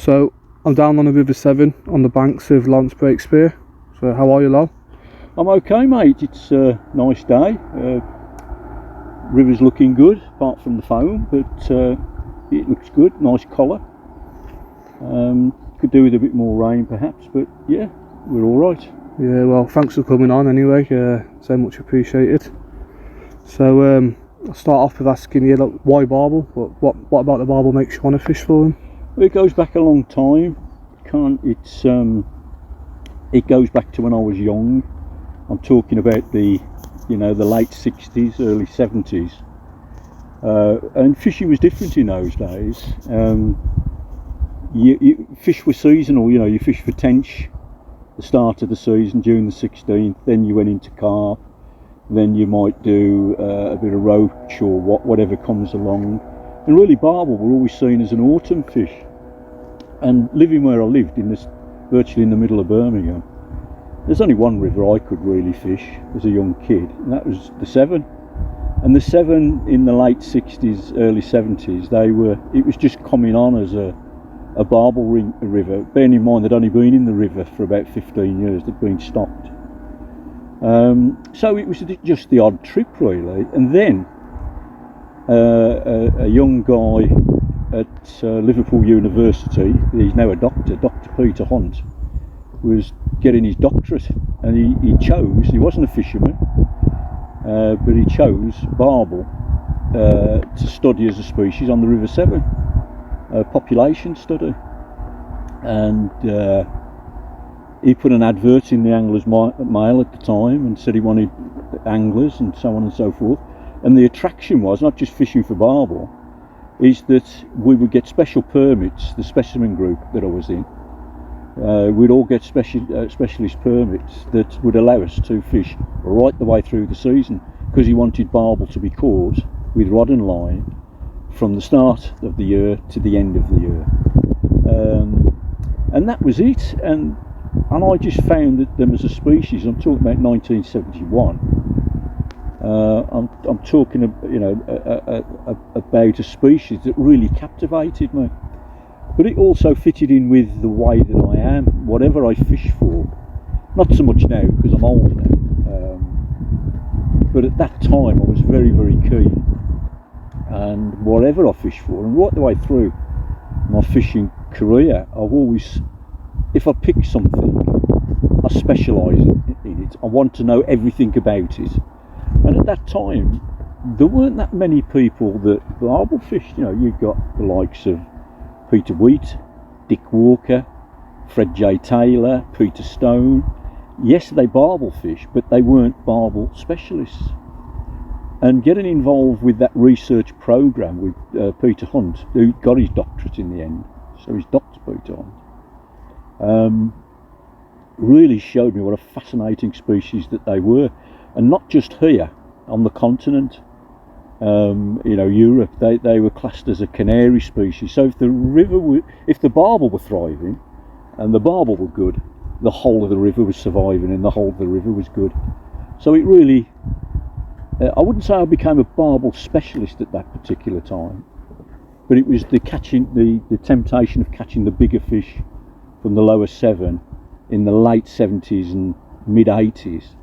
So I'm down on the River Severn on the banks of Lawrence Breakspear. So how are you, Law? I'm okay, mate. It's a nice day. River's looking good, apart from the foam, but it looks good. Nice colour. Could do with a bit more rain, perhaps, but yeah, we're all right. Yeah, well, thanks for coming on anyway. So much appreciated. So I'll start off with asking you, like, why Barbel? What about the Barbel makes you want to fish for them? Well, it goes back a long time. It goes back to when I was young. I'm talking about the late 60s, early 70s, and fishing was different in those days. Fish were seasonal. You fish for tench the start of the season, June the 16th, then you went into carp, then you might do a bit of roach or whatever comes along. And really, Barbel were always seen as an autumn fish. And living where I lived, virtually in the middle of Birmingham, there's only one river I could really fish as a young kid, and that was the Severn. And the Severn in the late 60s, early 70s, it was just coming on as a Barbel river. Bearing in mind they'd only been in the river for about 15 years, they'd been stopped. So it was just the odd trip, really. And then a young guy at Liverpool University, he's now a doctor, Dr. Peter Hunt, was getting his doctorate, and he wasn't a fisherman, but he chose Barbel to study as a species on the River Severn, a population study. And he put an advert in the Anglers Mail at the time and said he wanted anglers and so on and so forth. And the attraction was not just fishing for Barbel, is that we would get special permits, the specimen group that I was in. We'd all get specialist permits that would allow us to fish right the way through the season, because he wanted Barbel to be caught with rod and line from the start of the year to the end of the year. And that was it. And I just found that them as a species, I'm talking about 1971, I'm talking about a species that really captivated me. But it also fitted in with the way that I am, whatever I fish for. Not so much now, because I'm old now. But at that time, I was very, very keen. And whatever I fish for, and right the way through my fishing career, I've always, if I pick something, I specialise in it. I want to know everything about it. And at that time, there weren't that many people that Barbel fished. You've got the likes of Peter Wheat, Dick Walker, Fred J. Taylor, Peter Stone. Yes, they Barbel fish, but they weren't Barbel specialists. And getting involved with that research programme with Peter Hunt, who got his doctorate in the end, so he's Dr. Peter Hunt, really showed me what a fascinating species that they were. And not just here, on the continent. Europe, they were classed as a canary species. So if the Barbel were thriving and the Barbel were good, the whole of the river was surviving and the whole of the river was good. So it really, I wouldn't say I became a Barbel specialist at that particular time, but it was the temptation of catching the bigger fish from the lower Severn in the late 70s and mid 80s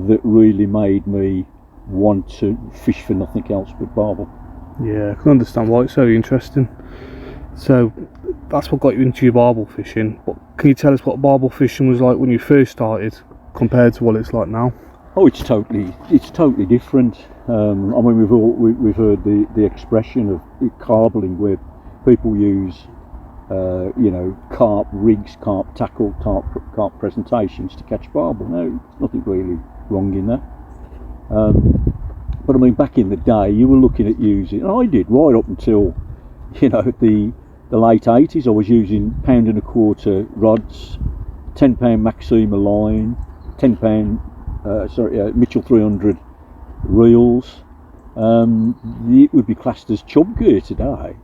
that really made me want to fish for nothing else but Barbel. Yeah, I can understand why it's so interesting. So that's what got you into your Barbel fishing. But can you tell us what Barbel fishing was like when you first started compared to what it's like now? Oh, it's totally different. We've heard the expression of carbling, where people use carp rigs, carp tackle, carp presentations to catch Barbel. No, nothing really wrong in that. But back in the day, you were looking at using, and I did right up until, the late 80s. I was using £1.25 rods, £10 Maxima line, Mitchell 300 reels. It would be classed as chub gear today.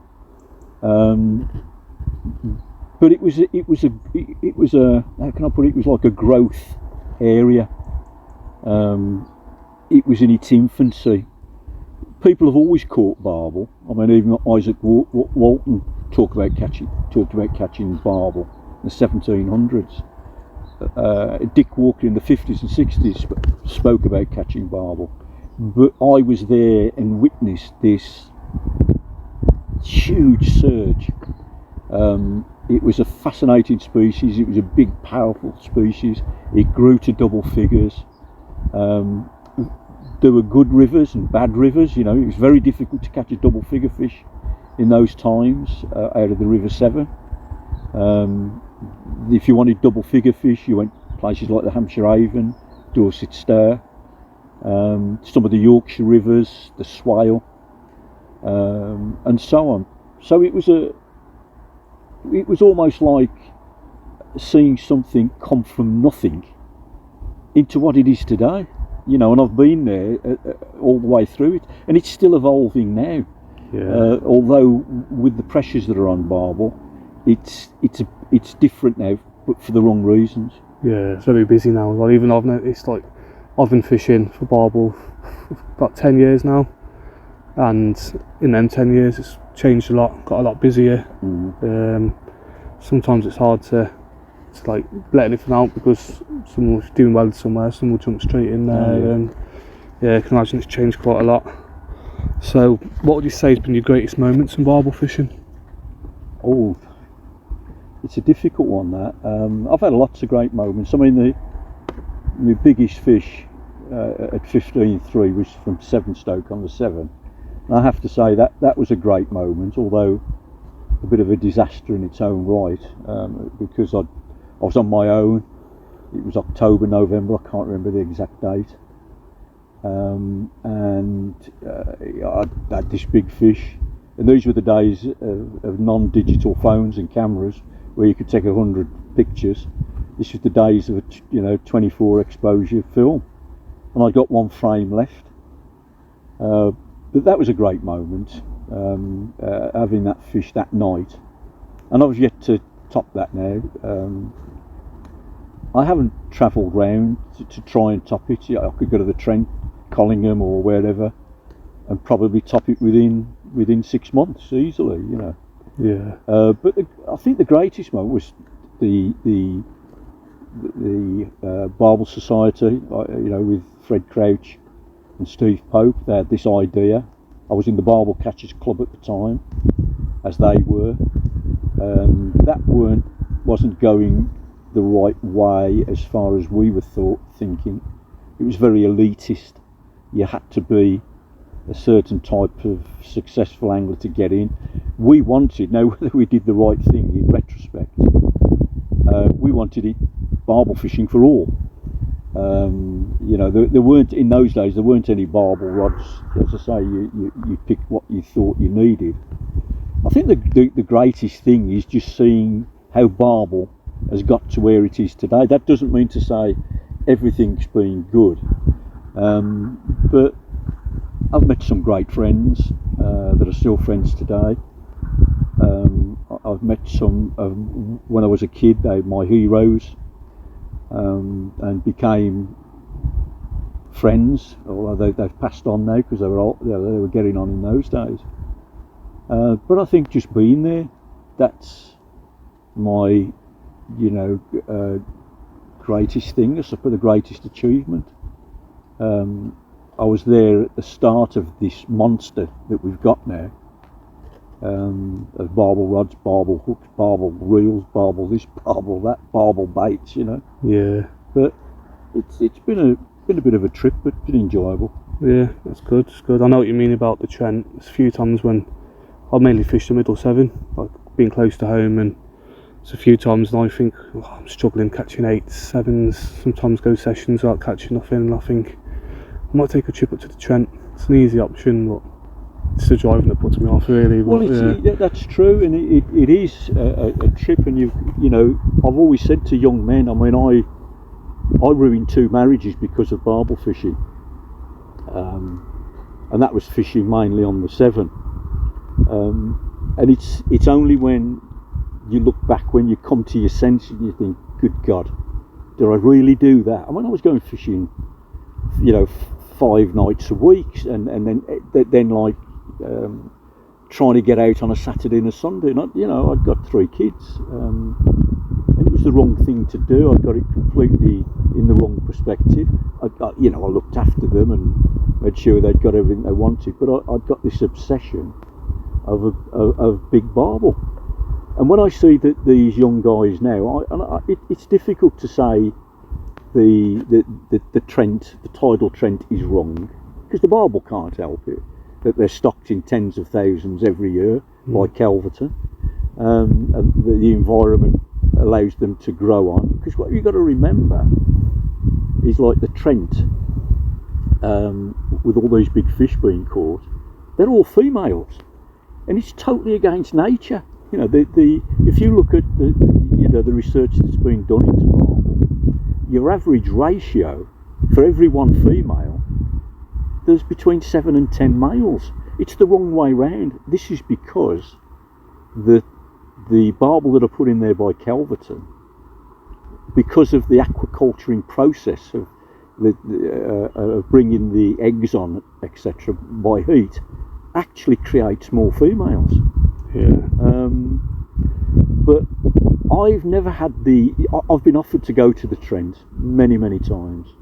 But it was a how can I put it? It was like a growth area. It was in its infancy. People have always caught Barbel. Even Isaac Walton talked about catching barbel in the 1700s. Dick Walker in the 50s and 60s spoke about catching barbel, but I was there and witnessed this huge surge. It was a fascinating species. It was a big, powerful species. It grew to double figures. There were good rivers and bad rivers. You know, it was very difficult to catch a double figure fish in those times out of the River Severn. If you wanted double figure fish, you went places like the Hampshire Avon, Dorset Stour, some of the Yorkshire rivers, the Swale, and so on. So it was almost like seeing something come from nothing into what it is today. You know, and I've been there all the way through it, and it's still evolving now. Yeah. Although with the pressures that are on barbel, it's different now, but for the wrong reasons. Yeah, it's very busy now. Like, even I've noticed, like, I've been fishing for barbel for about 10 years now, and in them 10 years it's changed a lot, got a lot busier. Sometimes it's hard to like let anything out because someone's doing well somewhere, someone will jump straight in there. And yeah, I can imagine it's changed quite a lot. So what would you say has been your greatest moments in barbel fishing? Oh, it's a difficult one, that. I've had lots of great moments. I mean, the biggest fish at 15.3 was from Severnstoke on the Severn. And I have to say that was a great moment, although a bit of a disaster in its own right, because I was on my own. It was October, November, I can't remember the exact date. And I had this big fish. And these were the days of non-digital phones and cameras where you could take 100 pictures. This was the days of a 24 exposure film. And I got one frame left. But that was a great moment, having that fish that night. And I've yet to top that now. I haven't travelled round to try and top it. I could go to the Trent, Collingham or wherever and probably top it within 6 months easily, you know. Yeah. But I think the greatest moment was the Barbel Society, with Fred Crouch and Steve Pope. They had this idea. I was in the Barbel Catchers Club at the time, as they were. That wasn't going the right way as far as we were thinking. It was very elitist. You had to be a certain type of successful angler to get in. We wanted, now whether we did the right thing in retrospect, we wanted it barbel fishing for all. There weren't, in those days, there weren't any barbel rods. As I say, you picked what you thought you needed. I think the greatest thing is just seeing how barbel has got to where it is today. That doesn't mean to say everything's been good, but I've met some great friends that are still friends today. I've met some when I was a kid. They were my heroes, and became friends, although they've passed on now because they were getting on in those days. But I think just being there, that's my greatest thing, I suppose, the greatest achievement. I was there at the start of this monster that we've got now, of barbel rods, barbel hooks, barbel reels, barbel this, barbel that, barbel baits, Yeah. But it's been a bit of a trip, but been enjoyable. Yeah, that's good. It's good. I know what you mean about the Trent. There's a few times when I mainly fish the middle Severn, like being close to home, and it's a few times and I think I'm struggling catching 8s, 7s. Sometimes go sessions without catching nothing, and I think I might take a trip up to the Trent. It's an easy option, but it's the driving that puts me off, really. But, well, that's true, and it is a trip. And I've always said to young men, I mean, I ruined 2 marriages because of barbel fishing, and that was fishing mainly on the Severn. And it's only when you look back, when you come to your senses, and you think, good God, did I really do that? I mean, I was going fishing 5 nights a week, and then like trying to get out on a Saturday and a Sunday. And I'd got 3 kids, and it was the wrong thing to do. I got it completely in the wrong perspective. I looked after them and made sure they'd got everything they wanted, but I'd got this obsession of big barbel. And when I see that these young guys now, it's difficult to say the trend, the tidal trend is wrong, because the barbel can't help it that they're stocked in tens of thousands every year by Calverton. And the environment allows them to grow on, because what you've got to remember is, like the Trent, with all these big fish being caught, they're all females, and it's totally against nature. If you look at the research that's been done into barbel, your average ratio for every 1 female, there's between 7 and 10 males. It's the wrong way round. This is because the barbel that are put in there by Calverton, because of the aquaculturing process of bringing the eggs on, etc., by heat, actually creates more females. Yeah. But I've never had I've been offered to go to the Trent many times,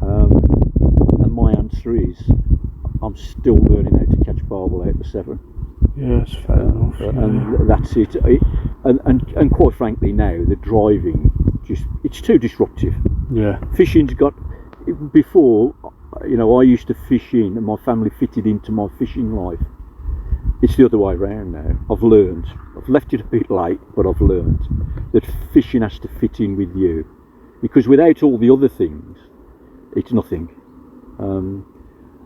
and my answer is I'm still learning how to catch barbel out the 7. Yeah, it's fair enough. And that's it. And quite frankly, now the driving it's too disruptive. Yeah. Fishing's got, before, I used to fish in, and my family fitted into my fishing life. It's the other way around now. I've learned. I've left it a bit late, but I've learned that fishing has to fit in with you, because without all the other things, it's nothing.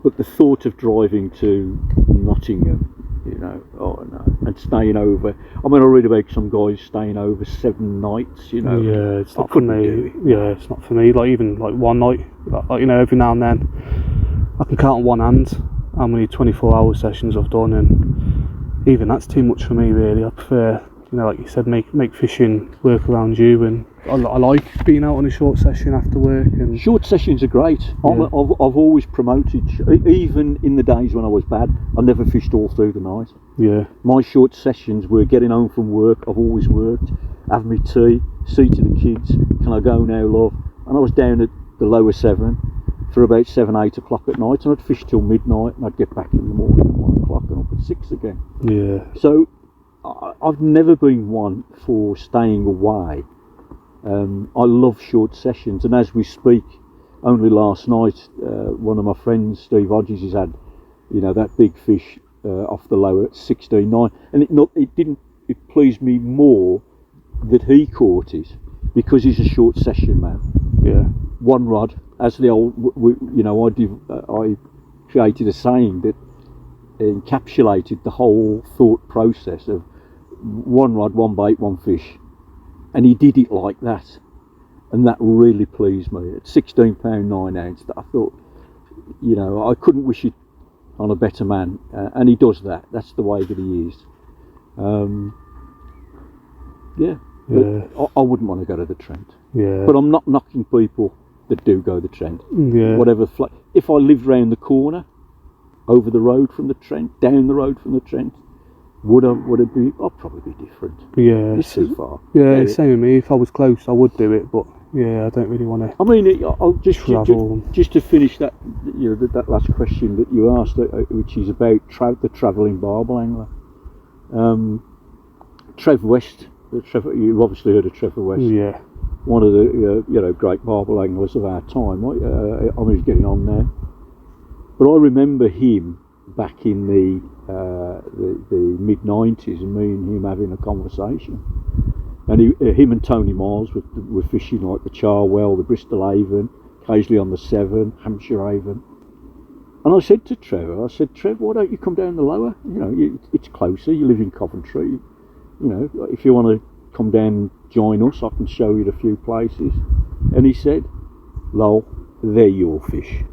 But the thought of driving to Nottingham, oh no, and staying over. I mean, I read about some guys staying over 7 nights. Yeah, it's not for me. Yeah, it's not for me. Like, even like one night, like every now and then, I can count on one hand how many 24-hour sessions I've done, and even that's too much for me, really. I prefer, like you said, make fishing work around you, and I like being out on a short session after work. And short sessions are great. Yeah. I've always promoted, even in the days when I was bad, I never fished all through the night. Yeah. My short sessions were getting home from work. I've always worked, have me tea, see to the kids, can I go now, love? And I was down at the lower 7 for about 7-8 o'clock at night, and I'd fish till midnight, and I'd get back in the morning at 1 o'clock and up at 6 again. Yeah. So I've never been one for staying away. I love short sessions, and as we speak, only last night, one of my friends, Steve Hodges, has had, that big fish off the lower at 16.9, and it pleased me more that he caught it, because he's a short session man. Yeah. One rod, as the old, I created a saying that encapsulated the whole thought process of one rod, one bait, one fish, and he did it like that, and that really pleased me. At 16 pound 9 ounce, I thought, I couldn't wish it on a better man, and he does that. That's the way that he is. I wouldn't want to go to the Trent. Yeah. But I'm not knocking people that do go the Trent. Yeah. Whatever. If I lived round the corner, over the road from the Trent, down the road from the Trent, would it be? I'd probably be different. Yeah. It's too far. Yeah, same with me. If I was close, I would do it, but yeah, I don't really want to. I mean, I'll just to finish that, that last question that you asked, which is about the travelling barbel angler. Trev West. You've obviously heard of Trevor West. Yeah. One of the great barbel anglers of our time. I mean, he's getting on now, but I remember him back in the mid '90s, and me and him having a conversation. And him and Tony Miles were fishing like the Charwell, the Bristol Avon, occasionally on the Severn, Hampshire Avon. And I said to Trevor, Trev, why don't you come down the lower? It's closer. You live in Coventry. If you want to come down and join us, I can show you a few places. And he said, Lowell, they're your fish.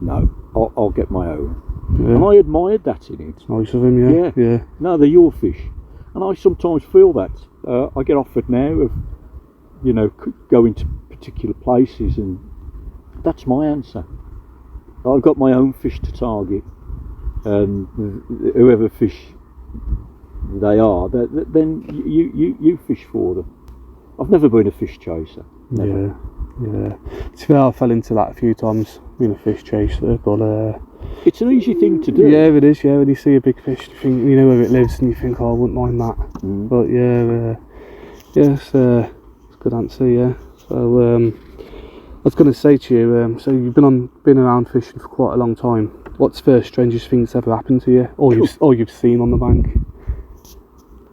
No, I'll get my own. Yeah. And I admired that in him. It's nice of him, yeah. No, they're your fish. And I sometimes feel that. I get offered now of, going to particular places, and that's my answer. I've got my own fish to target. and whoever fish they are, then you fish for them. I've never been a fish chaser. Never. Yeah. To be fair, I fell into that a few times, being a fish chaser, but it's an easy thing to do. Yeah, it is. Yeah, when you see a big fish, you think you know where it lives, and you think, oh, I wouldn't mind that. But it's a good answer. Yeah. So I was going to say to you, so you've been around fishing for quite a long time. What's the strangest thing that's ever happened to you, or you've seen on the bank?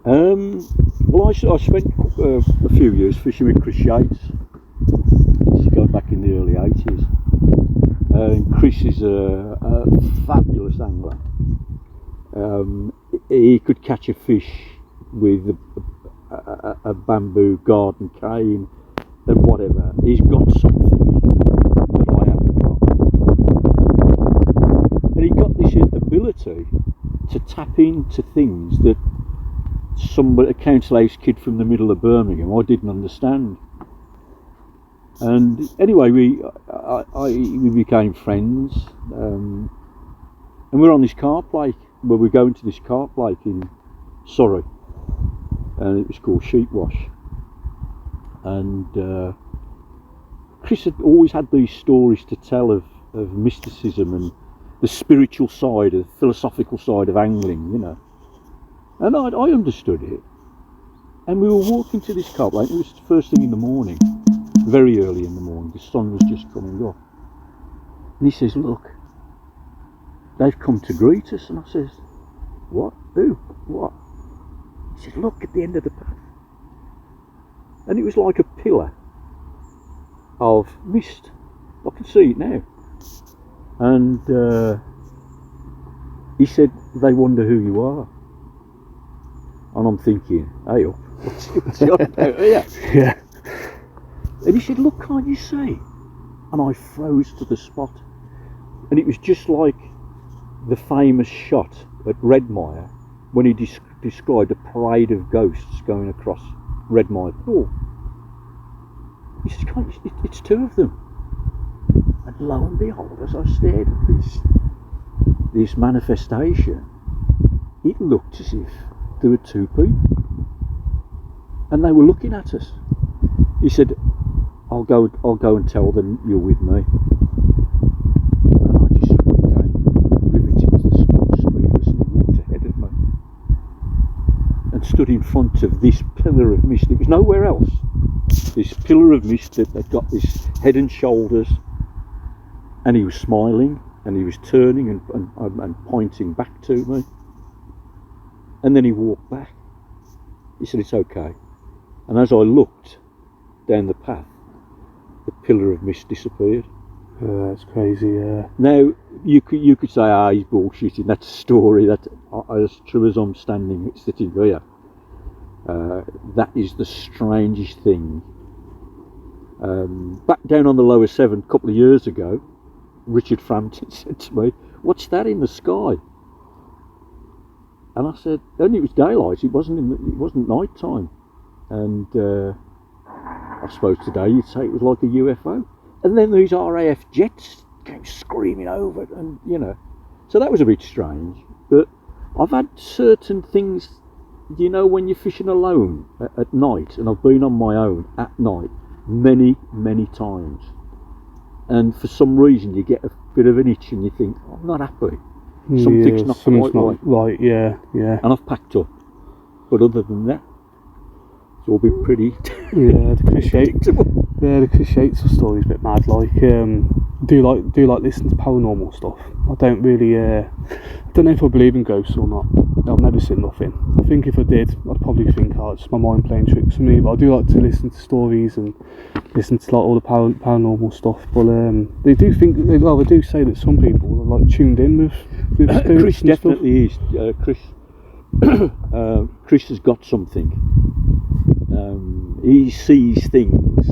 Well, I spent a few years fishing with Chris Yates. This is going back in the early 80s. And Chris is a fabulous angler. He could catch a fish with a bamboo garden cane and whatever. He's got something that I haven't got. And he got this ability to tap into things that a council house kid from the middle of Birmingham I didn't understand. And anyway, we became friends, and we're on this carp lake. Well, we're going to this carp lake in Surrey, and it was called Sheepwash. And Chris had always had these stories to tell of mysticism and the spiritual side, the philosophical side of angling, you know. And I understood it. And we were walking to this carp lake. It was the first thing in the morning, very early in the morning. The sun was just coming up. And he says, look, they've come to greet us. And I says, what? Who? What? He says, look at the end of the path. And it was like a pillar of mist. I can see it now. And he said, they wonder who you are. And I'm thinking, hey up, what's he on about here? Yeah. And he said, look, can't you see? And I froze to the spot. And it was just like the famous shot at Redmire when he described a parade of ghosts going across Redmire Pool. He said, it's two of them. And lo and behold, as I stared at this manifestation, it looked as if there were two people, and they were looking at us. He said, I'll go and tell them you're with me. And I just became riveted to the spot, speechless, and he walked ahead of me and stood in front of this pillar of mist. It was nowhere else. This pillar of mist that had got this head and shoulders, and he was smiling, and he was turning and pointing back to me. And then he walked back. He said, it's okay. And as I looked down the path, the pillar of mist disappeared. That's crazy, yeah. Now, you could say, he's bullshitting. That's a story. That as true as I'm sitting here. That is the strangest thing. Back down on the lower Severn a couple of years ago, Richard Frampton said to me, what's that in the sky? And I said, only it was daylight, it wasn't night time. And I suppose today you'd say it was like a UFO. And then these RAF jets came screaming over it, and you know. So that was a bit strange. But I've had certain things, you know, when you're fishing alone at night, and I've been on my own at night many, many times. And for some reason you get a bit of an itch and you think, I'm not happy. Something's not quite right. Yeah. And I've packed up. But other than that, it's all been pretty predictable. Yeah, the Chris Yates story's a bit mad. Like, do you like listen to paranormal stuff? I don't really. I don't know if I believe in ghosts or not. I've never seen nothing. I think if I did, I'd probably think, it's my mind playing tricks on me. But I do like to listen to stories and listen to like all the paranormal stuff. But they do think, they do say that some people are like tuned in with spirits. Chris definitely is. Chris has got something. He sees things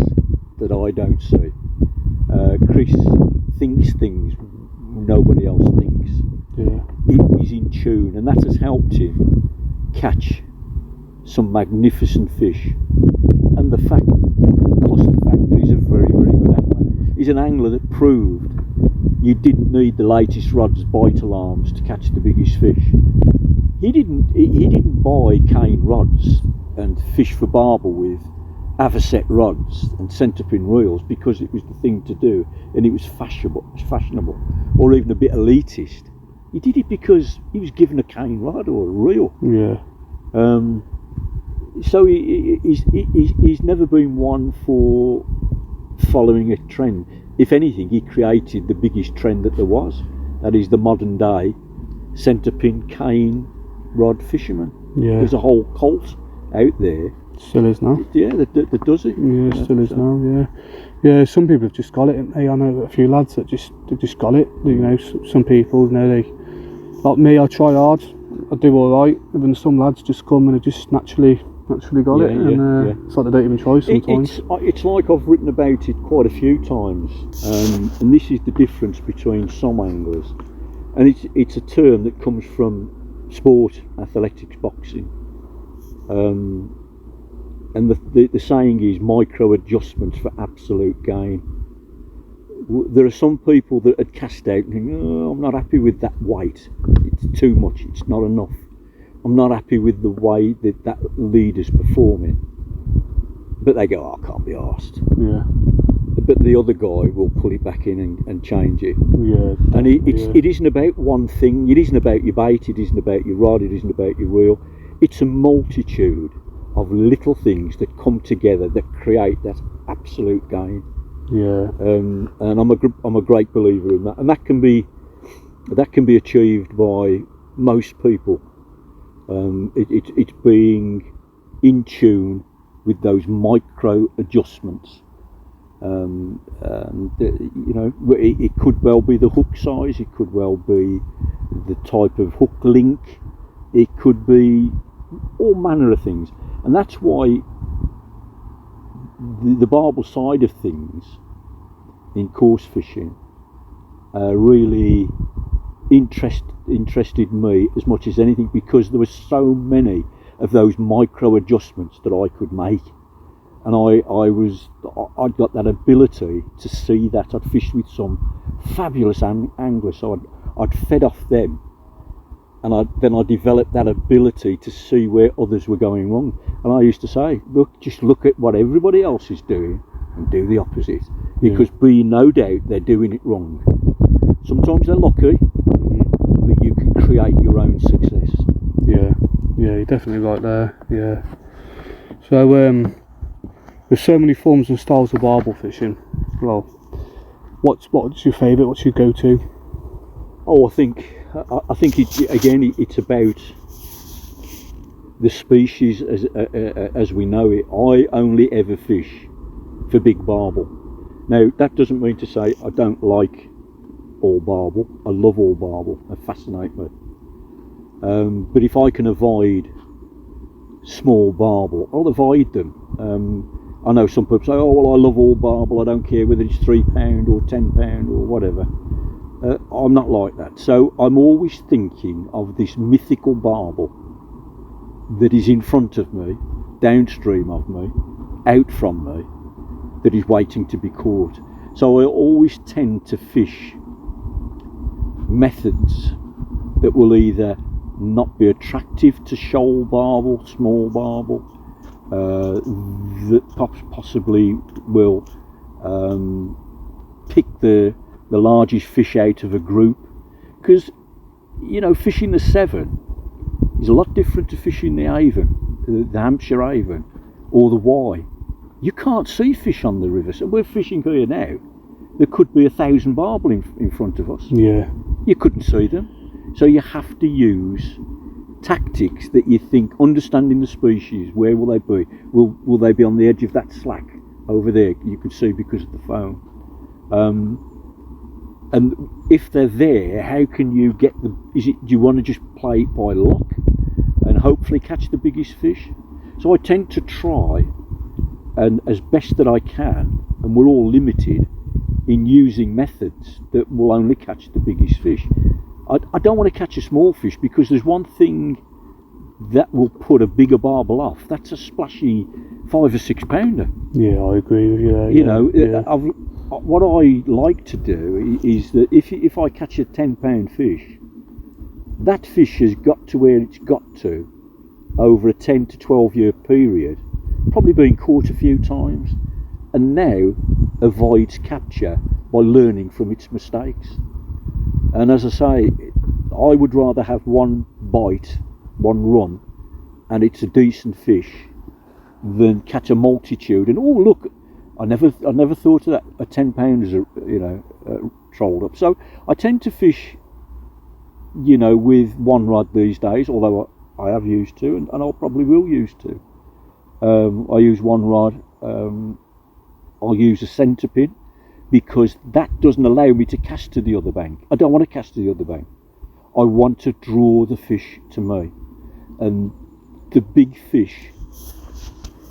that I don't see. Chris thinks things nobody else thinks. Yeah. He's in tune, and that has helped him catch some magnificent fish. And the fact that he's a very, very good angler. He's an angler that proved you didn't need the latest rods, bite alarms to catch the biggest fish. He didn't buy cane rods and fish for barbel with avocet rods and centerpin reels because it was the thing to do and it was fashionable, or even a bit elitist. He did it because he was given a cane rod or a reel. Yeah. So he's never been one for following a trend. If anything, he created the biggest trend that there was. That is the modern day centerpin cane rod fisherman. Yeah. There's a whole cult out there. Still is now. Yeah, that does it. Yeah, still is now. Yeah. Yeah. Some people have just got it. Hey, I know a few lads that they've just got it. You know, some people, you know, they like me. I try hard. I do all right. And then some lads just come and they just naturally got it. And it's like they don't even try sometimes. It's like I've written about it quite a few times. And this is the difference between some anglers. And it's a term that comes from sport, athletics, boxing. And the saying is micro adjustments for absolute gain. There are some people that had cast out and think, oh, I'm not happy with that weight. It's too much. It's not enough. I'm not happy with the way that leader's performing. But they go, oh, I can't be arsed. Yeah. But the other guy will pull it back in and change it. Yeah. And it isn't about one thing. It isn't about your bait. It isn't about your rod. It isn't about your reel. It's a multitude of little things that come together that create that absolute gain. Yeah. And I'm a great believer in that. And that can be achieved by most people. It's being in tune with those micro adjustments. And you know, it could well be the hook size. It could well be the type of hook link. It could be all manner of things. And that's why the barbel side of things in coarse fishing really interested me as much as anything, because there were so many of those micro adjustments that I could make, and I'd got that ability to see that. I'd fished with some fabulous anglers, so I'd fed off them, and then I developed that ability to see where others were going wrong. And I used to say, just look at what everybody else is doing and do the opposite, because be no doubt they're doing it wrong. Sometimes they're lucky, but you can create your own success. Yeah, you're definitely right there. Yeah. So there's so many forms and styles of barbel fishing. Well, what's your favourite? What's your go-to? Oh, I think it's about the species as we know it. I only ever fish for big barbel. Now that doesn't mean to say I don't like all barbel. I love all barbel. They fascinate me. But if I can avoid small barbel, I'll avoid them. I know some people say, oh well, I love all barbel. I don't care whether it's £3 or £10 or whatever. I'm not like that. So I'm always thinking of this mythical barbel that is in front of me, downstream of me, out from me, that is waiting to be caught. So I always tend to fish methods that will either not be attractive to shoal barbel, small barbel, that possibly will pick the largest fish out of a group, because you know, fishing the Severn is a lot different to fishing the Avon, the Hampshire Avon, or the Wye. You can't see fish on the river. So we're fishing here now. There could be 1,000 barbel in front of us. Yeah. You couldn't see them. So you have to use tactics that you think, understanding the species, where will they be? Will they be on the edge of that slack over there? You can see because of the foam. And if they're there, how can you get them? Do you want to just play it by luck and hopefully catch the biggest fish? So I tend to try, and as best that I can, and we're all limited in using methods that will only catch the biggest fish. I don't want to catch a small fish, because there's one thing that will put a bigger barbel off. That's a splashy 5 or 6 pounder. Yeah, I agree with you there. You know, what I like to do is that if I catch a £10 fish, that fish has got to where it's got to over a 10 to 12 year period, probably been caught a few times, and now avoids capture by learning from its mistakes. And as I say, I would rather have one bite, one run, and it's a decent fish, than catch a multitude and, oh look, I never thought of that, a £10 is trolled up. So I tend to fish, with one rod these days, although I have used two, and I probably will use two. I use one rod. I'll use a centre pin, because that doesn't allow me to cast to the other bank. I don't want to cast to the other bank. I want to draw the fish to me, and the big fish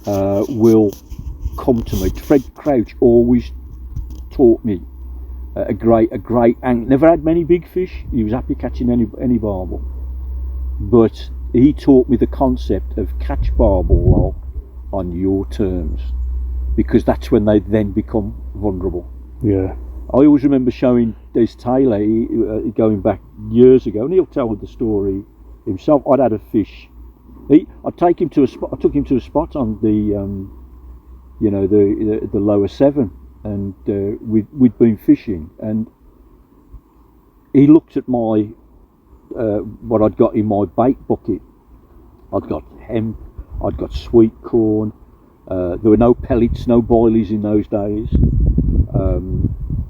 will come to me. Fred Crouch always taught me a great angler. Never had many big fish. He was happy catching any barbel, but he taught me the concept of catch barbel on your terms, because that's when they then become vulnerable. Yeah. I always remember showing Des Taylor, going back years ago, and he'll tell the story himself. I'd had a fish. I'd take him to a spot. I took him to a spot on the lower Severn, and we'd been fishing, and he looked at my what I'd got in my bait bucket. I'd got hemp, I'd got sweet corn. There were no pellets, no boilies in those days.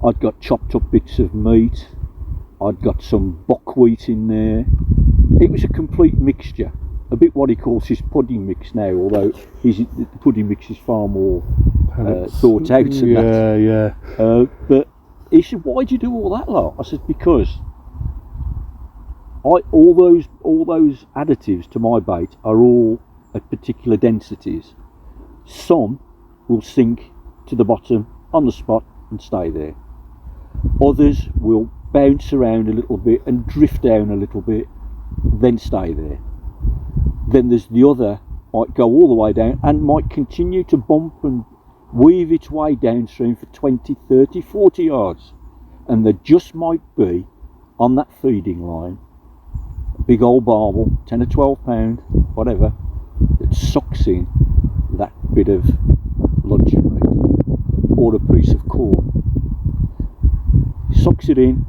I'd got chopped up bits of meat. I'd got some buckwheat in there. It was a complete mixture. A bit what he calls his pudding mix now, although the pudding mix is far more thought out than that. Yeah. But he said, "Why'd you do all that lot?" I said, "Because all those additives to my bait are all at particular densities. Some will sink to the bottom on the spot and stay there. Others will bounce around a little bit and drift down a little bit, then stay there. Then there's the other, might go all the way down and might continue to bump and weave its way downstream for 20, 30, 40 yards. And there just might be, on that feeding line, a big old barbel, 10 or 12 pound, whatever, that sucks in that bit of luncheon meat or a piece of corn. Sucks it in,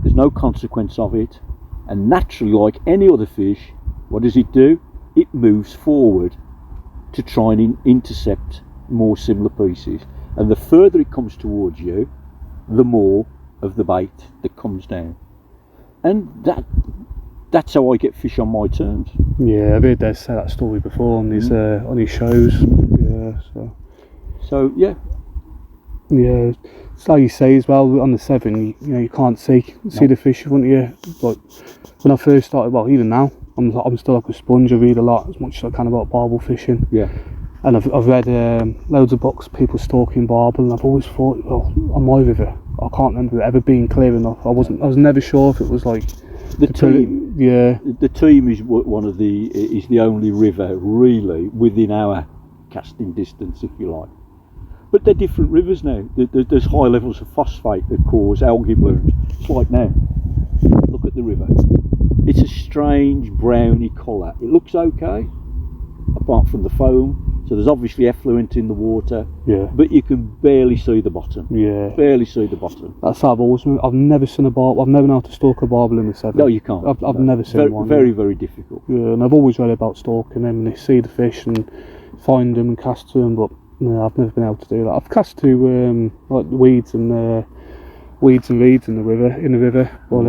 there's no consequence of it, and naturally, like any other fish, what does it do? It moves forward to try and intercept more similar pieces, and the further it comes towards you, the more of the bait that comes down, and that's how I get fish on my terms. Yeah, I've heard Des say that story before on his shows. Yeah, so yeah. Yeah, it's like you say as well, on the Severn, you can't see the fish, wouldn't you? Like when I first started, well, even now, I'm still like a sponge. I read a lot, as much as I can, about barbel fishing. Yeah. And I've read loads of books, people stalking barbel, and I've always thought, well, on my river, I can't remember it ever being clear enough. I was never sure if it was like the Team. Yeah. The Team is is the only river really within our casting distance, if you like. But they're different rivers now. There's high levels of phosphate that cause algae blooms. It's like now. Look at the river. It's a strange browny colour. It looks okay, apart from the foam. So there's obviously effluent in the water. Yeah. But you can barely see the bottom. Yeah. Barely see the bottom. That's how I've never seen a barbel. I've never been able to stalk a barbel in the Severn. No, you can't. I've never seen one. Very, very difficult. Yeah, and I've always read about stalking them, and they see the fish and find them and cast to them, but no, I've never been able to do that. I've cast to like weeds and reeds in the river, but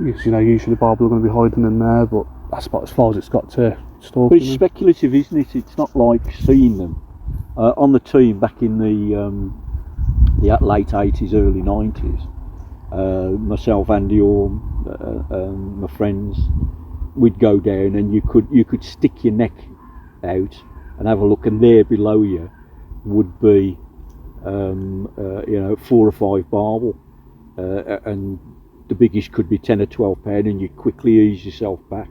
usually the barbel are going to be hiding in there, but that's about as far as it's got to stalk. But it's speculative, isn't it? It's not like seeing them on the Team back in the late 80s, early 90s. Myself, Andy Orme, my friends, we'd go down, and you could stick your neck out and have a look, and there below you would be 4 or 5 barbel, and the biggest could be 10 or 12 pound, and you quickly ease yourself back,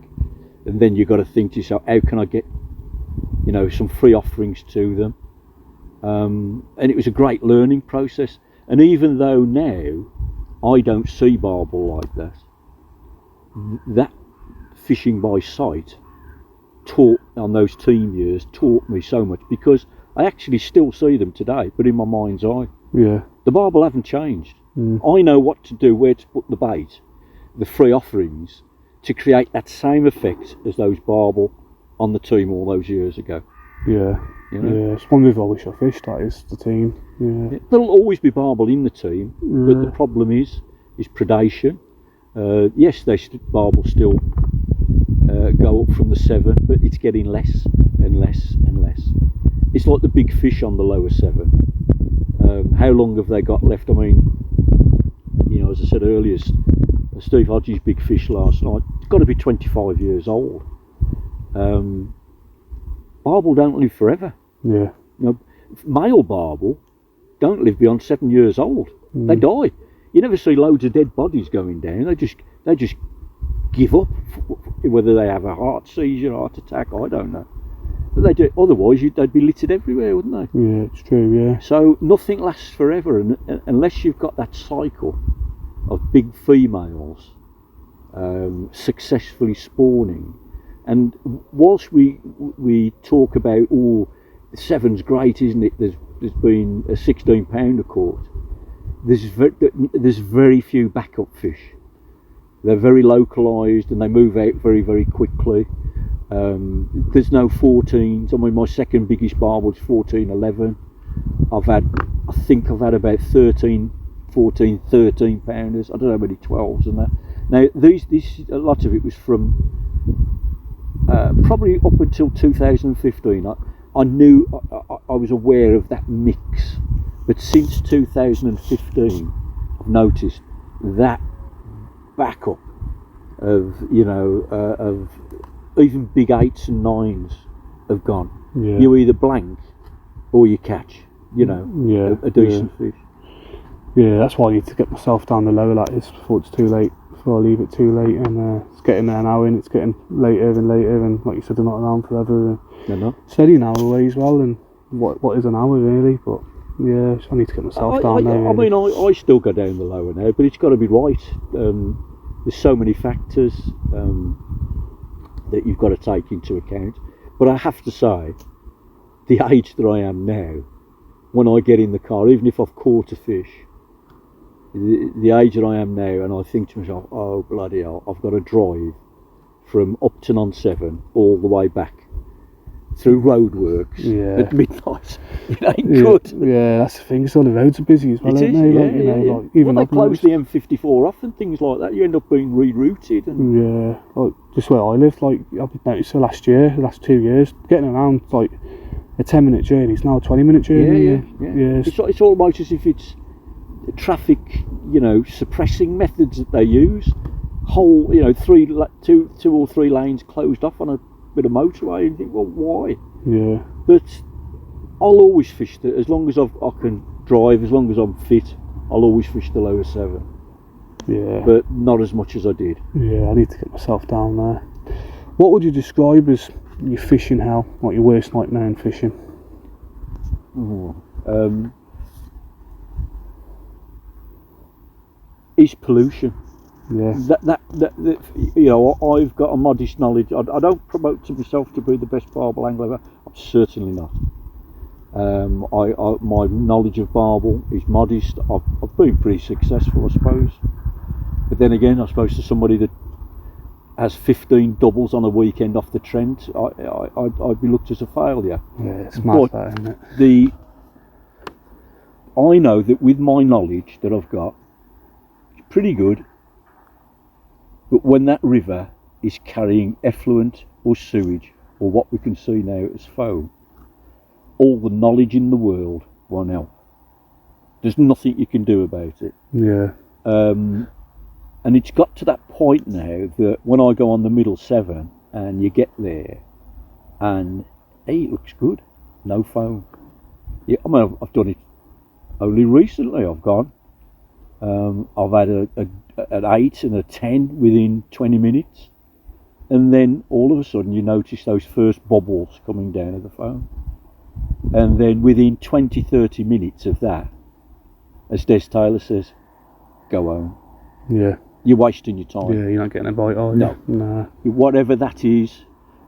and then you've got to think to yourself, how can I get some free offerings to them, and it was a great learning process. And even though now I don't see barbel like that, that fishing by sight taught, on those team years, taught me so much, because I actually still see them today, but in my mind's eye. Yeah. The barbel haven't changed. I know what to do, where to put the bait, the free offerings, to create that same effect as those barbel on the team all those years ago. Yeah. You know? Yeah. It's one river I wish I fished, that is, the team. Yeah. There'll always be barbel in the team, but the problem is predation. Yes, barbel still go up from the 7, but it's getting less and less and less. It's like the big fish on the lower 7. How long have they got left? I mean, you know, as I said earlier, Steve Hodges' big fish last night, it's got to be 25 years old. Barbel don't live forever. Yeah. You know, male barbel don't live beyond 7 years old. They die. You never see loads of dead bodies going down. They just give up, whether they have a heart seizure, heart attack, I don't know. But they do. Otherwise, they'd be littered everywhere, wouldn't they? Yeah, it's true. Yeah. So nothing lasts forever, and unless you've got that cycle of big females successfully spawning. And whilst we talk about, the 7's great, isn't it? There's been a 16 pounder caught. There's very few backup fish. They're very localised and they move out very, very quickly. There's no 14s. I mean, my second biggest barbel was 14-11. I think I've had about 13 pounders. I don't know how many 12s and that. Now, a lot of it was from probably up until 2015. I knew, I was aware of that mix. But since 2015, I've noticed that backup of, you know, of even big 8s and 9s have gone. Yeah. You either blank or you catch, you know, a decent fish. Yeah, that's why I need to get myself down the lower lattice before it's too late, before I leave it too late. And it's getting there now, and it's getting later and later, and like you said, they're not around forever. They're not. It's only an hour away as well, and what is an hour really, but yeah, I need to get myself down there. I mean, I still go down the lower now, but it's got to be right. There's so many factors that you've got to take into account. But I have to say, the age that I am now, when I get in the car, even if I've caught a fish, the age that I am now, and I think to myself, oh bloody hell, I've got to drive from Upton on 7 all the way back through roadworks at midnight. It ain't good. Yeah, that's the thing. So the roads are busy as well, aren't they? Like, even they close the M54 off and things like that. You end up being rerouted. And like just where I live, like I've noticed the last 2 years, getting around like a 10-minute journey is now a 20-minute journey. Yeah. It's almost as if it's traffic, you know, suppressing methods that they use. Whole, you know, two or three lanes closed off on a bit of motorway, and you think, well, why? Yeah. But I'll always fish as long as I can drive, as long as I'm fit. I'll always fish the lower 7. Yeah. But not as much as I did. Yeah, I need to get myself down there. What would you describe as your fishing hell? Like your worst nightmare in fishing? Is pollution. Yeah. That you know, I've got a modest knowledge. I don't promote to myself to be the best barbel angler ever. I'm certainly not. My knowledge of barbel is modest. I've been pretty successful, I suppose. But then again, I suppose to somebody that has 15 doubles on a weekend off the Trent, I'd be looked as a failure. Yeah, it's mad, that, isn't it? I know that with my knowledge that I've got, it's pretty good. But when that river is carrying effluent or sewage, or what we can see now as foam, all the knowledge in the world won't help. There's nothing you can do about it. Yeah. And it's got to that point now that when I go on the middle 7 and you get there and, hey, it looks good, no foam. Yeah, I mean, I've done it only recently. I've gone. I've had an 8 and a 10 within 20 minutes, and then all of a sudden you notice those first bubbles coming down of the foam, and then within 20-30 minutes of that, as Des Taylor says, go home. Yeah. You're wasting your time. Yeah, you're not getting a bite, are you? No. Nah. Whatever that is,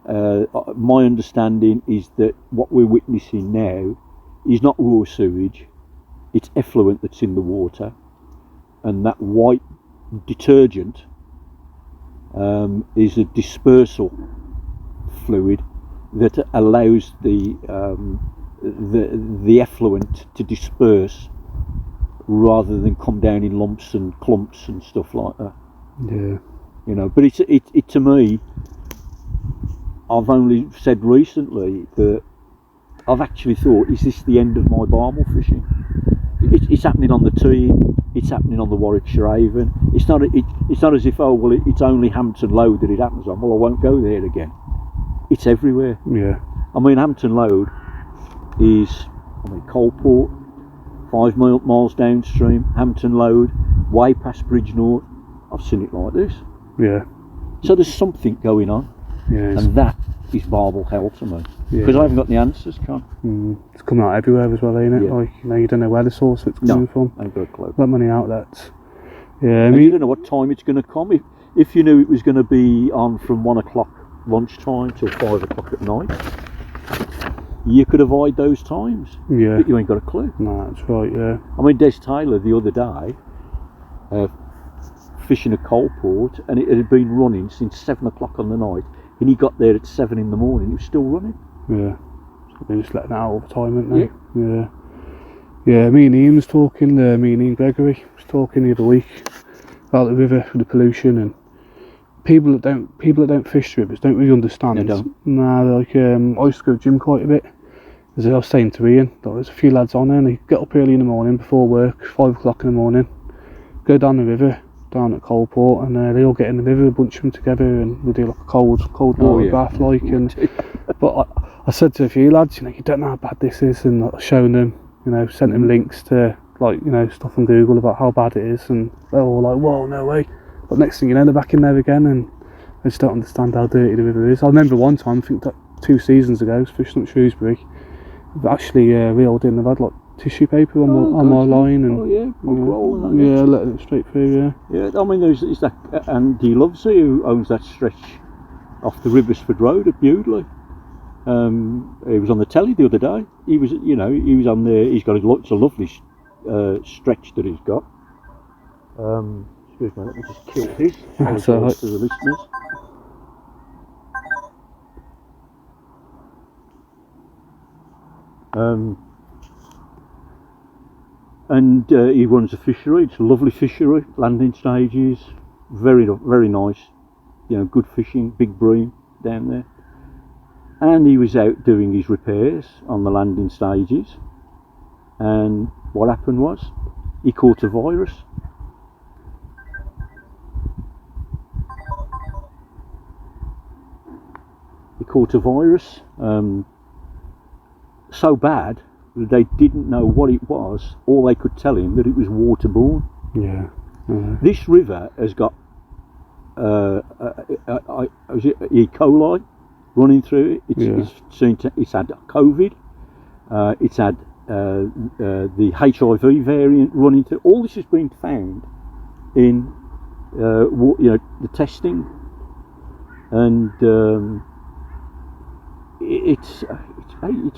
my understanding is that what we're witnessing now is not raw sewage, it's effluent that's in the water, and that white detergent is a dispersal fluid that allows the effluent to disperse rather than come down in lumps and clumps and stuff like that. Yeah. You know, but it to me, I've only said recently that I've actually thought, is this the end of my barbel fishing? It's happening on the Team, it's happening on the Warwickshire Avon. It's not as if, oh well, it's only Hampton Load that it happens on. Well, I won't go there again. It's everywhere. Yeah. I mean, Hampton Load is, Coalport, 5 miles downstream. Hampton Load, way past Bridgenorth. I've seen it like this. Yeah. So there's something going on, Yeah. and that is barbel hell to me. Yeah. Because I haven't got the answers, Con. It's coming out everywhere as well, ain't it? Yeah. Like, you don't know where the source it's coming from. I ain't got a clue. That many outlets. Yeah, I And you mean, don't know what time it's going to come. If you knew it was going to be on from 1 o'clock lunchtime till 5 o'clock at night, you could avoid those times. yeah. But you ain't got a clue. No, that's right, yeah. I mean, Des Taylor the other day, fishing a Coalport, and it had been running since 7 o'clock on the night, and he got there at 7 in the morning, it was still running. Yeah. They're just letting out all the time, aren't they? Yeah. Yeah, me and Ian was talking, me and Ian Gregory was talking the other week about the river, the pollution, and people that don't fish the rivers don't really understand. They don't. Nah, like, I used to go to the gym quite a bit. As I was saying to Ian, there's a few lads on there, and they get up early in the morning before work, 5 o'clock in the morning, go down the river, down at Coalport, and they all get in the river, a bunch of them together, and we do like a cold water bath, like. And but I said to a few lads, you don't know how bad this is, and I've shown them, sent them links to like stuff on Google about how bad it is, and they're all like, whoa, no way. But next thing you know, they're back in there again, and I just don't understand how dirty the river is. I remember one time, I think that 2 seasons ago, I was fishing at Shrewsbury, I've actually reeled in, I've had like tissue paper on my line, and letting it straight through. Yeah, I mean, there's that Andy Lovesey who owns that stretch off the Riversford Road at Bewdley. He was on the telly the other day. He was on there. He's got lots of lovely stretch that he's got. Excuse me, let me just kill his. That's all right. To the listeners. And he runs a fishery. It's a lovely fishery, landing stages, very very nice. Good fishing, big bream down there. And he was out doing his repairs on the landing stages, and what happened was he caught a virus. So bad that they didn't know what it was, or they could tell him that it was waterborne. Yeah. This river has got E. coli running through it. It's had COVID. It's had the HIV variant running through. All this has been found in the testing, and it's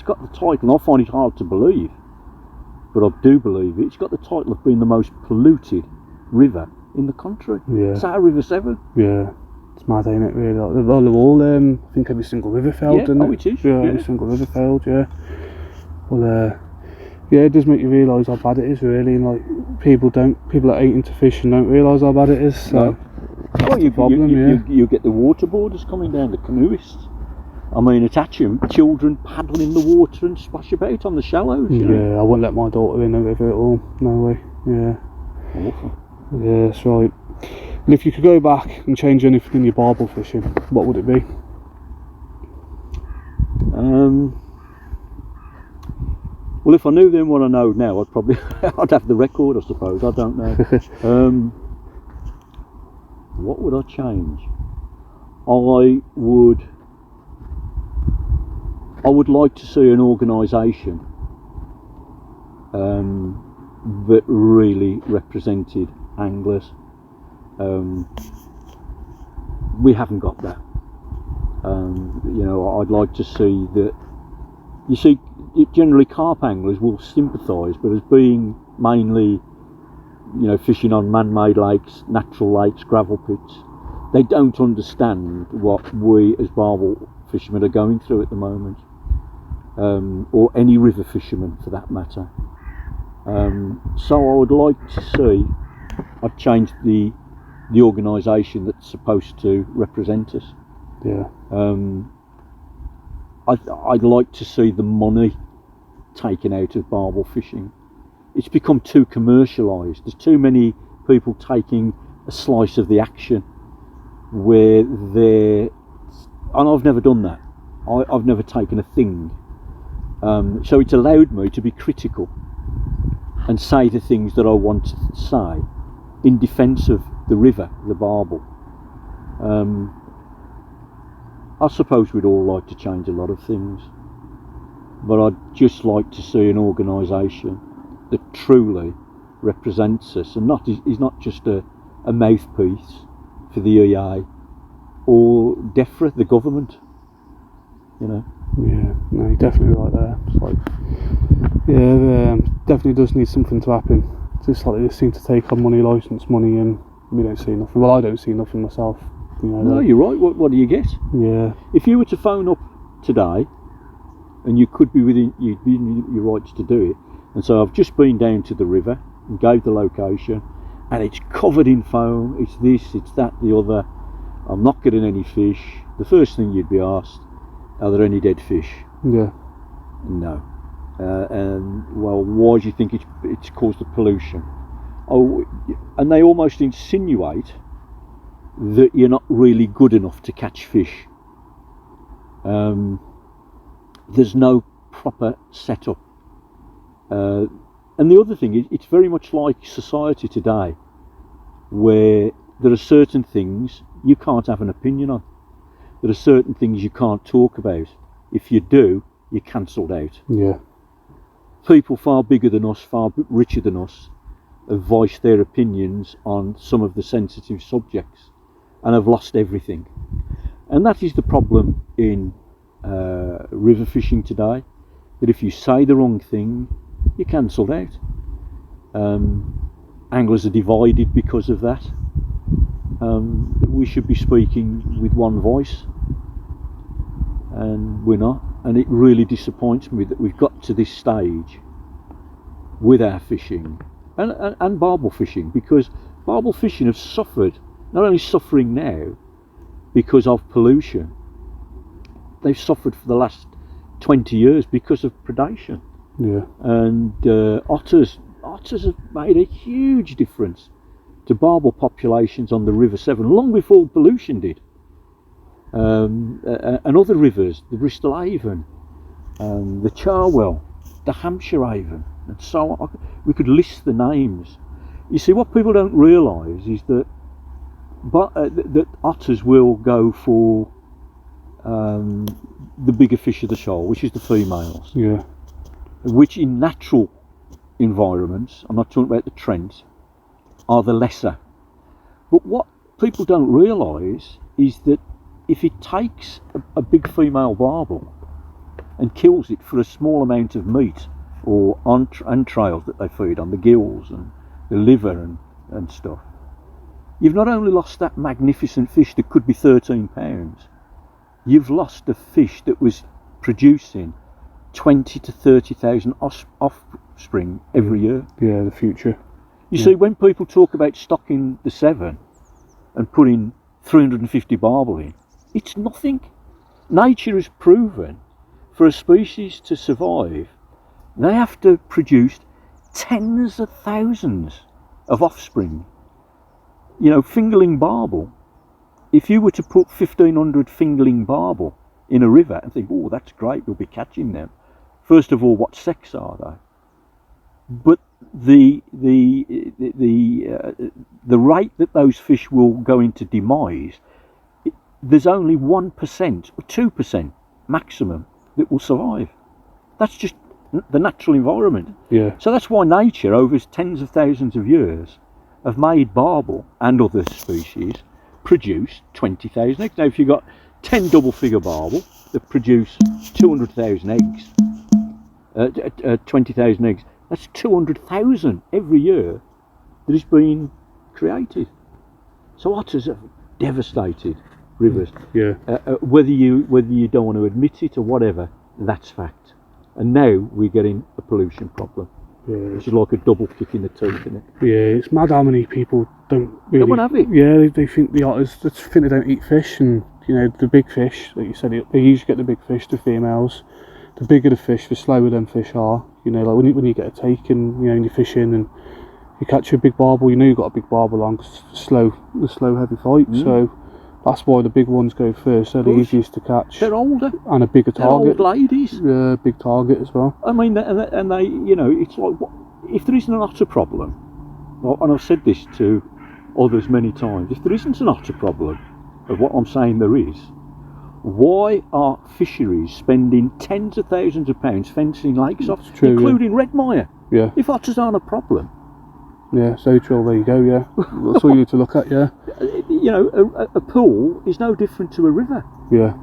got the title, and I find it hard to believe, but I do believe it. It's got the title of being the most polluted river in the country. Yeah. It's our River Severn. Yeah. It's mad, ain't it, really? Like, I think every single river failed, didn't it? It is. Yeah, every single river failed, yeah. Well, it does make you realise how bad it is, really, and like people that are eating to fish and don't realise how bad it is. So well, you get the waterboarders coming down, the canoeists. I mean, at Atcham, children paddle in the water and splash about on the shallows. Yeah, I wouldn't let my daughter in the river at all. No way. Yeah. Awful. Yeah, that's right. And if you could go back and change anything in your barbel fishing, what would it be? Well, if I knew then what I know now, I'd have the record, I suppose. I don't know. What would I change? I would like to see an organisation that really represented anglers. We haven't got that. You know, I'd like to see that. You see, generally carp anglers will sympathise, but as being mainly, you know, fishing on man-made lakes, natural lakes, gravel pits, they don't understand what we as barbel fishermen are going through at the moment, or any river fishermen for that matter. So I would like to see, I've changed the organisation that's supposed to represent us. Yeah. I'd like to see the money taken out of barbel fishing. It's become too commercialised. There's too many people taking a slice of the action where they're, and I've never done that. I've never taken a thing. So it's allowed me to be critical and say the things that I want to say in defence of the river, the barbel. I suppose we'd all like to change a lot of things, but I'd just like to see an organisation that truly represents us and is not just a mouthpiece for the EA or DEFRA, the government, you know. Yeah, no, you're definitely right there. It's like, yeah, definitely does need something to happen. It's just like they just seem to take on money, licence money, and we don't see nothing. Well, I don't see nothing myself. You know, no, you're right. What do you get? Yeah. If you were to phone up today, and you could be within your rights to do it, and so I've just been down to the river and gave the location, and it's covered in foam. It's this, it's that, the other. I'm not getting any fish. The first thing you'd be asked, are there any dead fish? Yeah. No. And well, why do you think it's caused the pollution? Oh, and they almost insinuate that you're not really good enough to catch fish. There's no proper setup. And the other thing is, it's very much like society today, where there are certain things you can't have an opinion on. There are certain things you can't talk about. If you do, you're cancelled out. Yeah. People far bigger than us, far richer than us, have voiced their opinions on some of the sensitive subjects and have lost everything. And that is the problem in river fishing today, that if you say the wrong thing, you're cancelled out. Anglers are divided because of that. We should be speaking with one voice, and we're not. And it really disappoints me that we've got to this stage with our fishing and barbel fishing, because barbel fishing have suffered, not only suffering now because of pollution, they've suffered for the last 20 years because of predation. Yeah. And otters have made a huge difference to barbel populations on the River Severn long before pollution did. And other rivers, the Bristol Avon, the Cherwell, the Hampshire Avon, and so on. We could list the names. You see, what people don't realise is that that otters will go for the bigger fish of the shoal, which is the females. Yeah. Which in natural environments, I'm not talking about the Trent, are the lesser. But what people don't realise is that if it takes a big female barbel and kills it for a small amount of meat or entrails that they feed on, the gills and the liver and stuff, you've not only lost that magnificent fish that could be 13 pounds, you've lost a fish that was producing 20 to 30,000 offspring every year. Yeah, the future. You see, when people talk about stocking the Severn and putting 350 barbel in, it's nothing. Nature has proven for a species to survive, they have to produce tens of thousands of offspring. You know, fingerling barbel, if you were to put 1,500 fingerling barbel in a river and think, oh, that's great, we'll be catching them. First of all, what sex are they? But the rate that those fish will go into demise, there's only 1% or 2% maximum that will survive. That's just the natural environment. Yeah. So that's why nature, over tens of thousands of years, have made barbel and other species produce 20,000 eggs. Now, if you've got 10 double-figure barbel that produce 200,000 eggs, 20,000 eggs, that's 200,000 every year that is being created. So otters have devastated rivers. Yeah. Whether you don't want to admit it or whatever, that's fact. And now we're getting a pollution problem. Yeah. Which is like a double kick in the teeth, isn't it? Yeah, it's mad how many people don't really... Don't want to have it. Yeah, they think the otters, they think they don't eat fish, and, you know, the big fish, like you said, they usually get the big fish, the females. The bigger the fish, the slower them fish are. You know, like when you get a take and, you know, and you're fishing and you catch a big barbel, you know you've got a big barbel on, because it's the slow heavy fight. So that's why the big ones go first. They're the easiest to catch. They're older. And a bigger target. They're old ladies. Yeah, big target as well. I mean, and they, you know, it's like, if there isn't an otter problem, and I've said this to others many times, if there isn't an otter problem of what I'm saying there is, why are fisheries spending tens of thousands of pounds fencing lakes off, true, including Red Mire? Yeah. If otters aren't a problem. Yeah, so true. There you go. Yeah, that's all you need to look at. Yeah. You know, a pool is no different to a river. Yeah.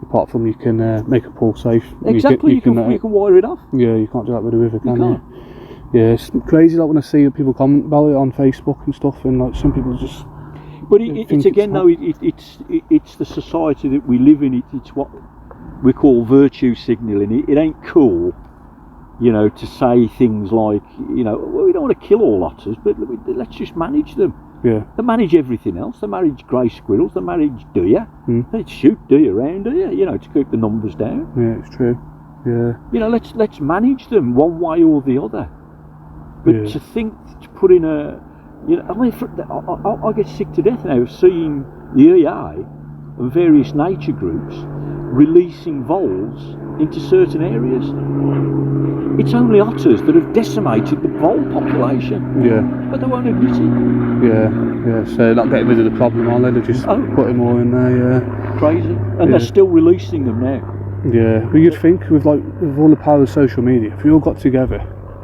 Apart from you can make a pool safe. Exactly. You can wire it off. Yeah, you can't do that with a river, can You you? can't. Yeah, it's crazy. Like when I see people comment about it on Facebook and stuff, and like some people just. But it's again, though, it's the society that we live in. It's what we call virtue signalling. It ain't cool, you know, to say things like, you know, well, we don't want to kill all otters, but let's just manage them. Yeah. They manage everything else. They manage grey squirrels. They manage deer. They shoot deer around here, you know, to keep the numbers down. Yeah, it's true. Yeah. You know, let's manage them one way or the other. But to think to put in a, you know, I mean, I get sick to death now of seeing the EA and various nature groups releasing voles into certain areas. It's only otters that have decimated the vole population. Yeah. But they won't admit it. Yeah. So they're not getting rid of the problem, are they? They're just putting more in there. Yeah. Crazy. And they're still releasing them now. Yeah. Well, you'd think with all the power of social media, if we all got together.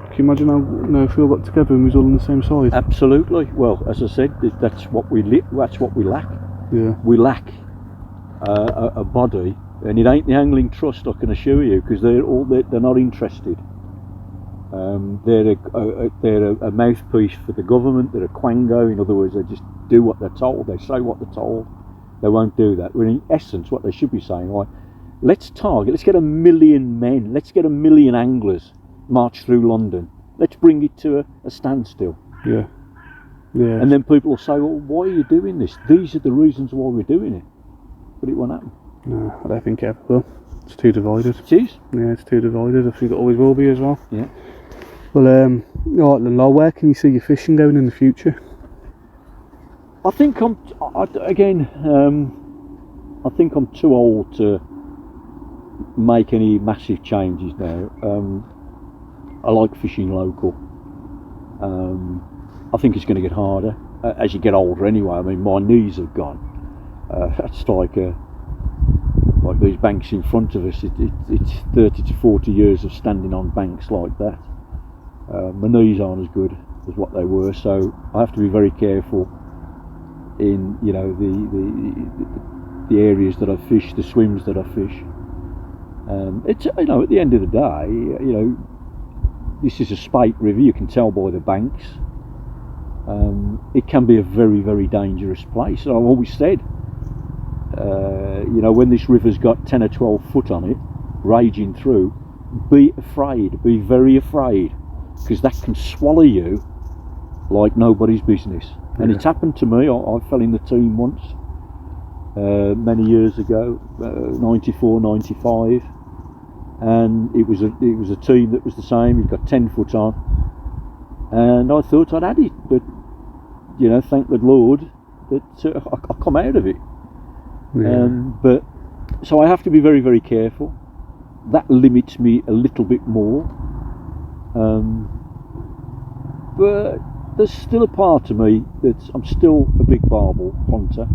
Can you imagine how, you know, if we all got together and we was all on the same side? Absolutely. Well, as I said, that's what we lack. Yeah. We lack a body, and it ain't the Angling Trust, I can assure you, because they're not interested. They're a mouthpiece for the government. They're a quango. In other words, they just do what they're told. They say what they're told. They won't do that. Well, in essence, what they should be saying, like, let's get 1 million men, let's get 1 million anglers march through London. Let's bring it to a standstill. Yeah. Yeah. And then people will say, well, why are you doing this? These are the reasons why we're doing it. But it won't happen. No, I don't think it ever will. It's too divided. It is? Yeah, it's too divided. I think it always will be as well. Yeah. Well, alright then, Lyle, where can you see your fishing going in the future? I think I'm too old to make any massive changes now. I like fishing local. I think it's going to get harder as you get older anyway. I mean, my knees have gone. That's like these banks in front of us. It's 30 to 40 years of standing on banks like that. My knees aren't as good as what they were, so I have to be very careful in, you know, the areas that I fish, the swims that I fish. It's, you know, at the end of the day, you know, this is a spate river. You can tell by the banks. It can be a very, very dangerous place. And I've always said, you know, when this river's got 10 or 12 foot on it, raging through, be afraid, be very afraid, because that can swallow you like nobody's business. And it's happened to me. I fell in the team once, many years ago, 94, 95. And it was a team that was the same. He'd got 10 foot on, and I thought I'd had it, but, you know, thank the Lord that I come out of it. But so I have to be very, very careful. That limits me a little bit more, but there's still a part of me that I'm still a big barbel hunter.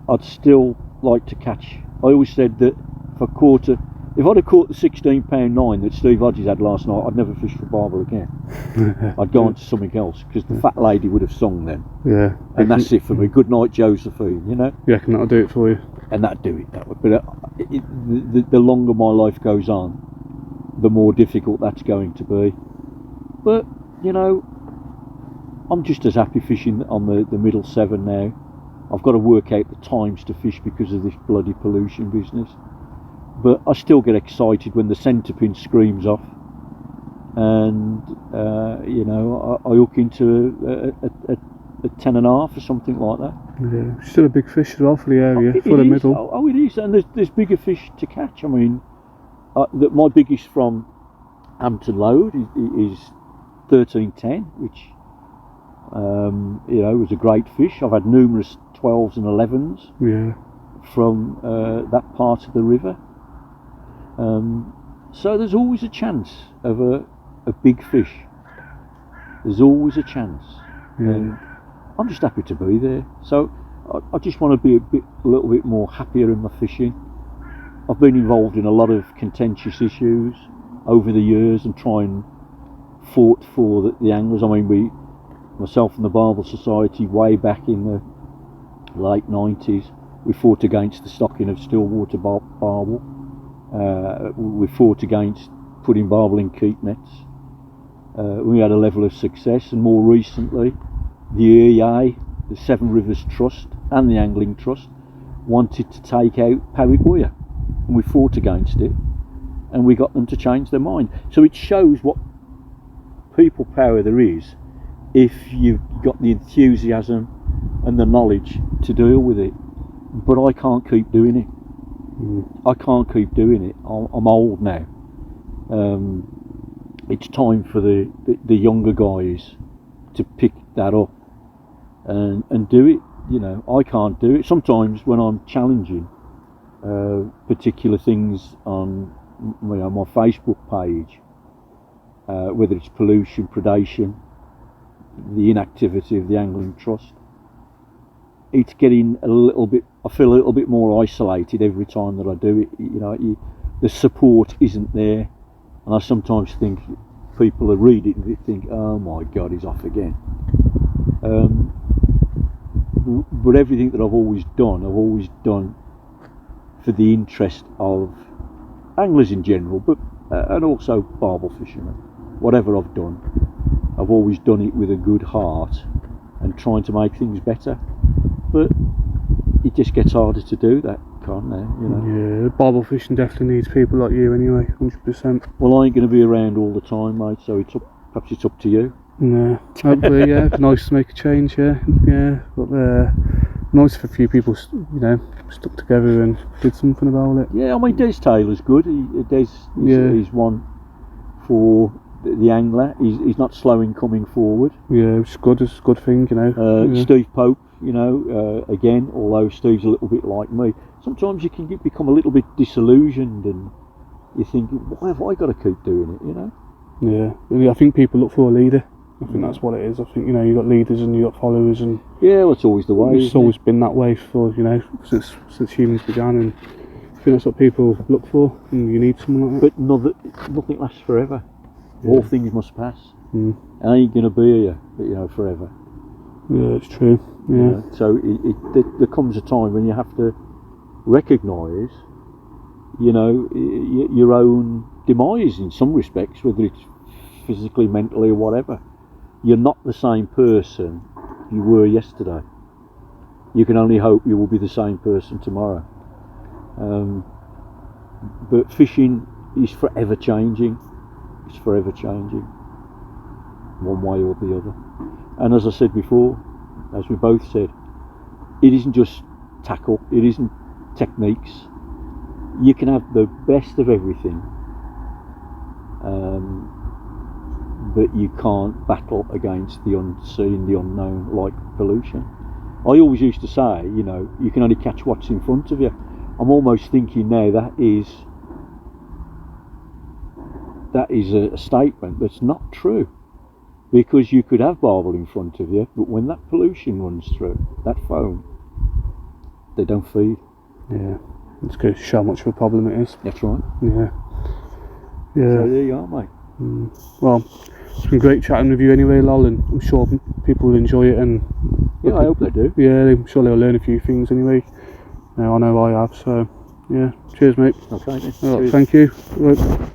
I'd still like to catch. I always said that if I caught If I'd have caught the £16.9 that Steve Hodges had last night, I'd never fish for Barbel again. I'd go on to something else, because the fat lady would have sung then. Yeah. And that's it for me. Good night, Josephine, you know? You reckon that'll do it for you? And that'd do it that way. But the longer my life goes on, the more difficult that's going to be. But, you know, I'm just as happy fishing on the middle 7 now. I've got to work out the times to fish because of this bloody pollution business. But I still get excited when the centre pin screams off, and you know, I hook into a 10.5 or something like that. Yeah, still a big fish as well for the area, for the middle. Oh, it is, and there's bigger fish to catch. I mean, my biggest from Hampton Load is 1310, which you know, was a great fish. I've had numerous 12s and 11s. Yeah. From that part of the river. So there's always a chance of a big fish. There's always a chance. Yeah. And I'm just happy to be there. So I just want to be a little bit more happier in my fishing. I've been involved in a lot of contentious issues over the years and fought for the anglers. I mean, myself and the Barbel Society, way back in the late 90s, we fought against the stocking of stillwater barbel. We fought against putting barbel in keep nets. We had a level of success, and more recently, the EA, the Seven Rivers Trust, and the Angling Trust wanted to take out Pariguya, and we fought against it, and we got them to change their mind. So it shows what people power there is if you've got the enthusiasm and the knowledge to deal with it. But I can't keep doing it. I can't keep doing it. I'm old now. It's time for the younger guys to pick that up and do it. You know, I can't do it. Sometimes when I'm challenging particular things on my Facebook page, whether it's pollution, predation, the inactivity of the Angling Trust, it's getting a little bit, I feel a little bit more isolated every time that I do it. You know, the support isn't there, and I sometimes think people will read it and think, oh my God, he's off again. But everything that I've always done for the interest of anglers in general, but and also barbel fishermen. Whatever I've done, I've always done it with a good heart and trying to make things better. But it just gets harder to do that, can't it? You know? Yeah, barbel fishing definitely needs people like you anyway, 100%. Well, I ain't going to be around all the time, mate, so perhaps it's up to you. Yeah, hopefully, yeah. Nice to make a change, yeah. But nice for a few people, you know, stuck together and did something about it. Yeah, I mean, Des Taylor's good. He's one for the angler. He's not slow in coming forward. Yeah, it's good. It's a good thing, you know. Yeah. Steve Pope, you know, again, although Steve's a little bit like me, sometimes you can become a little bit disillusioned and you think, why have I got to keep doing it, you know? Yeah, I think people look for a leader. I think that's what it is. I think, you know, you got leaders and you got followers, and yeah, well, it's always the way. It's always been that way for, you know, since humans began, and I think that's what people look for, and you need someone like that. But nothing lasts forever. Yeah. All things must pass. Mm. I ain't going to be here, you know, forever. Yeah, it's true. Yeah. You know, so there comes a time when you have to recognise, you know, your own demise in some respects, whether it's physically, mentally, or whatever. You're not the same person you were yesterday. You can only hope you will be the same person tomorrow. But fishing is forever changing. It's forever changing, one way or the other. And as I said before, as we both said, it isn't just tackle, it isn't techniques. You can have the best of everything, but you can't battle against the unseen, the unknown, like pollution. I always used to say, you know, you can only catch what's in front of you. I'm almost thinking now that is a statement that's not true, because you could have barbel in front of you, but when that pollution runs through, that foam, they don't feed. Yeah. It's going to show how much of a problem it is. That's right. Yeah. So there you are, mate. Well, it's been great chatting with you anyway, Lol, and I'm sure people will enjoy it. And Yeah, I hope they do. yeah, I'm sure they'll learn a few things anyway. I know I have. So yeah, cheers, mate. Okay then. Right, Cheers. thank you. Right.